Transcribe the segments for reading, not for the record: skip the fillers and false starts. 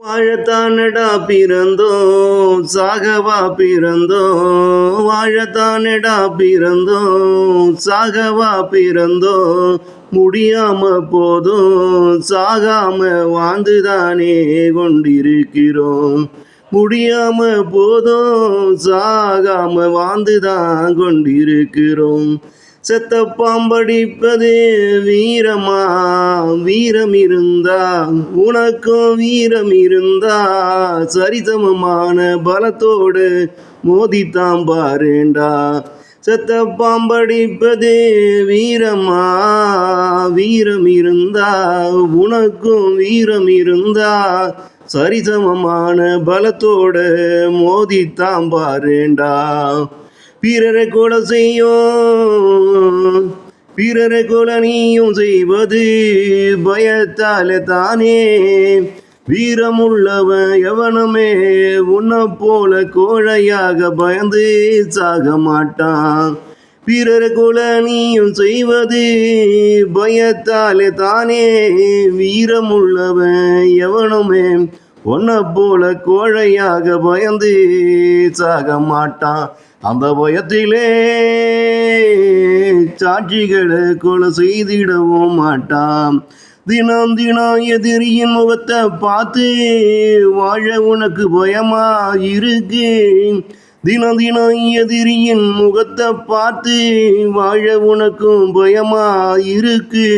வாழத்தானடா பிறந்தோம் சாகவா பிறந்தோம், வாழத்தானடா பிறந்தோம் சாகவா பிறந்தோம், முடியாம போதும் சாகாம வாழ்ந்துதானே கொண்டிருக்கிறோம். முடியாம போதும் சாகாம வாழ்ந்துதான் கொண்டிருக்கிறோம். செத்த பாம்படிப்பது வீரமா? வீரம் இருந்தா உனக்கும் வீரம் இருந்தா சரிசமமான பலத்தோடு மோதித்தான் பாருண்டா. செத்த பாம்படிப்பது வீரமா? வீரம் இருந்தா உனக்கும் வீரம் இருந்தா சரிசமமான பலத்தோடு மோதித்தான் பாருண்டா. பிறரை கொலை செய்யும் பிறரை கொலை நீயும் செய்வது பயத்தால தானே. வீரமுள்ளவன் எவனுமே உன்னை போல கோழையாக பயந்து சாக மாட்டான். பிறரை கொலை நீயும் செய்வது பயத்தாலே தானே. வீரமுள்ளவன் எவனுமே உன்னை போல கோழையாக பயந்து சாக மாட்டான். அந்த பயத்திலே சாட்சிகளை கொலை செய்திடவும் மாட்டான். தினம் தினம் எதிரியின் முகத்தை பார்த்து வாழ உனக்கு பயமா இருக்கு. தினம் தினம் எதிரியின் முகத்தை பார்த்து வாழ உனக்கும் பயமா இருக்கு.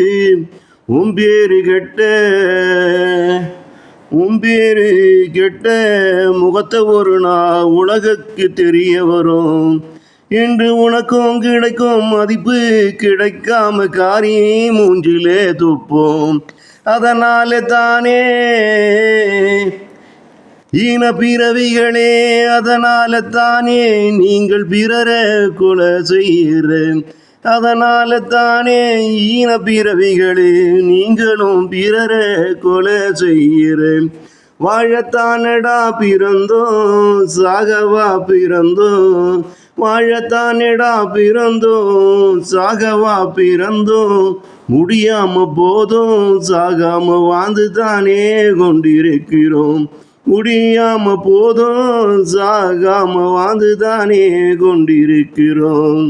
உன் பேரு கெட்ட முகத்தை ஒரு நாள் உலகுக்கு தெரிய வரும். இன்று உனக்கும் கிடைக்கும் மதிப்பு கிடைக்காம காரி மூஞ்சிலே துப்போம். அதனால தானே ஈன பிறவிகளே, அதனால தானே நீங்கள் பிறரை கொலை செய்கிற. அதனால தானே ஈன பிறவிகளே நீங்களும் பிறரை கொலை செய்கிற. வாழத்தானடா பிறந்தோம் சாகவா பிறந்தோம், வாழத்தானடா பிறந்தோம் சாகவா பிறந்தோம், முடியாம போதும் சாகாம வாழ்ந்துதானே கொண்டிருக்கிறோம். முடியாம போதும் சாகாம வாழ்ந்துதானே கொண்டிருக்கிறோம்.